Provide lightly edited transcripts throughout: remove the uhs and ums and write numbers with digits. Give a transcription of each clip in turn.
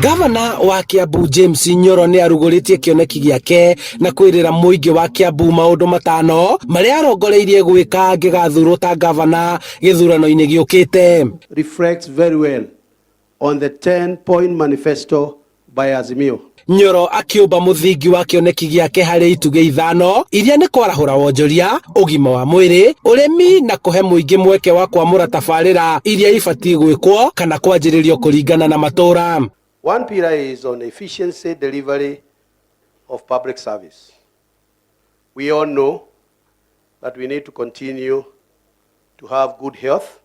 Ngabana wa Kiambu James Nyoro ni arugũrĩtie kĩoneki gĩake na kwĩrĩra mũingĩ wa Kiambu maũndũ matano marĩa arongoreirie gwĩka angĩgathurwo ta ngavana gĩthurano-inĩ gĩũkĩte. Reflects very well on the 10-point manifesto by Azimio. Nyoro akiumba mũthingi wa kĩoneki gĩake harĩ itugĩ ithano iria nĩ kwarahũra wonjoria, ũgima wa mwĩrĩ, ũrĩmi na kũhe mũingĩ mweke wa kwamũra tabarĩra iria ibatiĩ gwĩkwo kana kwanjĩrĩrio kũringana na matũra. One pillar is on efficiency delivery of public service. We all know that we need to continue to have good health,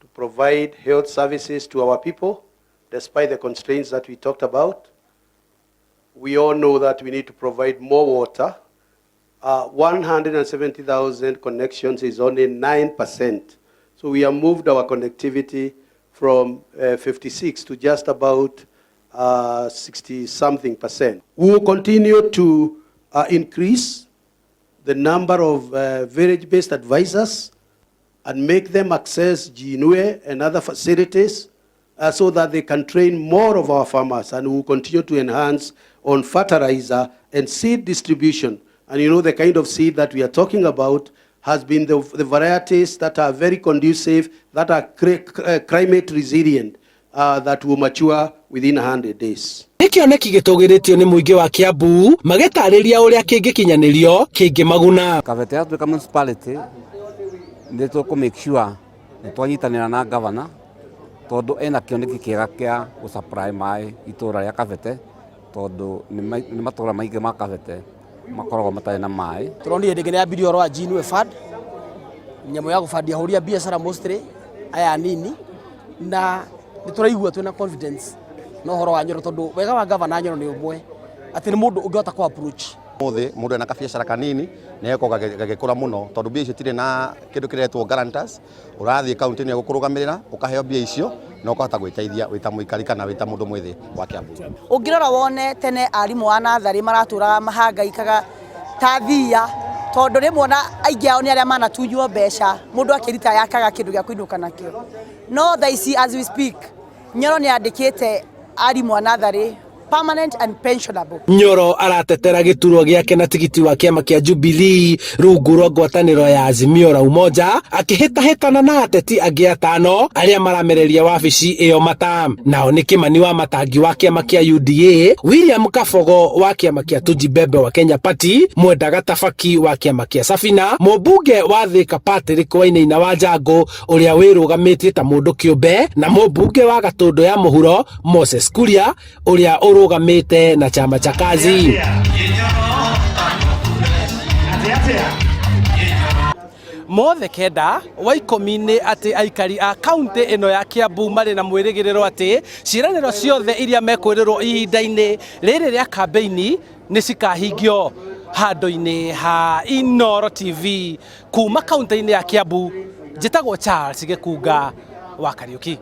to provide health services to our people, despite the constraints that we talked about. We all know that we need to provide more water. 170,000 connections is only 9%. So we have moved our connectivity from 56 to just about 60-something%. We will continue to increase the number of village-based advisors and make them access GNUE and other facilities so that they can train more of our farmers, and we will continue to enhance on fertilizer and seed distribution. And you know the kind of seed that we are talking about has been the varieties that are very conducive, that are climate resilient, that will mature within 100 days. Kĩoneki gĩtũgĩrĩtio nĩ mũingĩ wa Kiambu magĩtarĩria ũrĩa kĩngĩkinyanĩrio kĩngĩmaguna. Kabete atuĩka municipality nĩ tũkũ make sure nĩ twanyitanĩra na governor tondũ ena kĩoneki kĩega kĩa gũsupply maĩ itũra rĩa Kabete tondũ nĩ matũra maingĩ ma Kabete makoragwo matarĩ na maĩ. Tũronire ndĩngĩ ya bilioni wa GNUE fund nyamũ ya gũbandia hũria biacara mostly aya nini na nĩ tũraigua twĩna confidence no horo wa Nyoro tondũ wega wa governor Nyoro nĩ ũmwe atĩ nĩ mũndũ ũngĩhota ku approach mũndũ ena kabiacara kanini na eko gagĩkũra mũno tondũ mbia icio tirĩ na kĩndũ kĩretwo guarantors. Ũrathiĩ kaunti-inĩ gũkũrũgamĩrĩra ũkaheo mbia icio na ũkahota gwĩteithia wĩta mũikari kana wĩta mũndũ mwĩthĩ wa Kiambu. Ũngĩrora wone tene arimũ wa natharĩ maratũra mahangaikaga ta thia tondũ rĩmwe na aingĩ ao nĩ arĩa manatunywo mbeca mũndũ akĩrita yakaga kĩndũ gĩa kũinũka nakĩo. No thaa ici as we speak Nyoro nĩ andĩkĩte arimũ a natharĩ permanent and pensionable. Nyoro aratetera gĩturwa gĩake na tigiti wa kĩama kĩa Jubilee rungu rwa ngwatanĩro ya Azimio la Umoja akĩhĩtahĩtana na ateti angĩ atano arĩa maramereria wabici ĩyo mata. Nao nĩ Kĩmani wa Matangi wa kĩama kĩa UDA, William Kabogo wa kĩama kĩa Tujibebe wa Kenya Party, Mwenda Gatabaki wa kĩama kĩa Safina, mũmbunge wa Thika Patrick Wainaina wa Njango ũrĩa wĩrũgamĩtie ta mũndũ kĩũmbe, na mũmbunge wa Gatũndũ ya mũhuro Moses Kuria ũrĩa ũrũgamĩte na chama cha kazi. Mothe kenda wa ikũmi nĩ atĩ aikari a kaunti ĩno ya Kiambu marĩ na mwĩrĩgĩrĩro atĩ ciĩranĩro ciothe iria mekwĩrĩrwo ihinda-inĩ rĩrĩ rĩa kambeini nĩ cikahingio. Handũ-inĩ ha Inooro TV kuma kaunti-inĩ ya Kiambu, njĩtagwo Charles Gĩkunga wa Kariũki.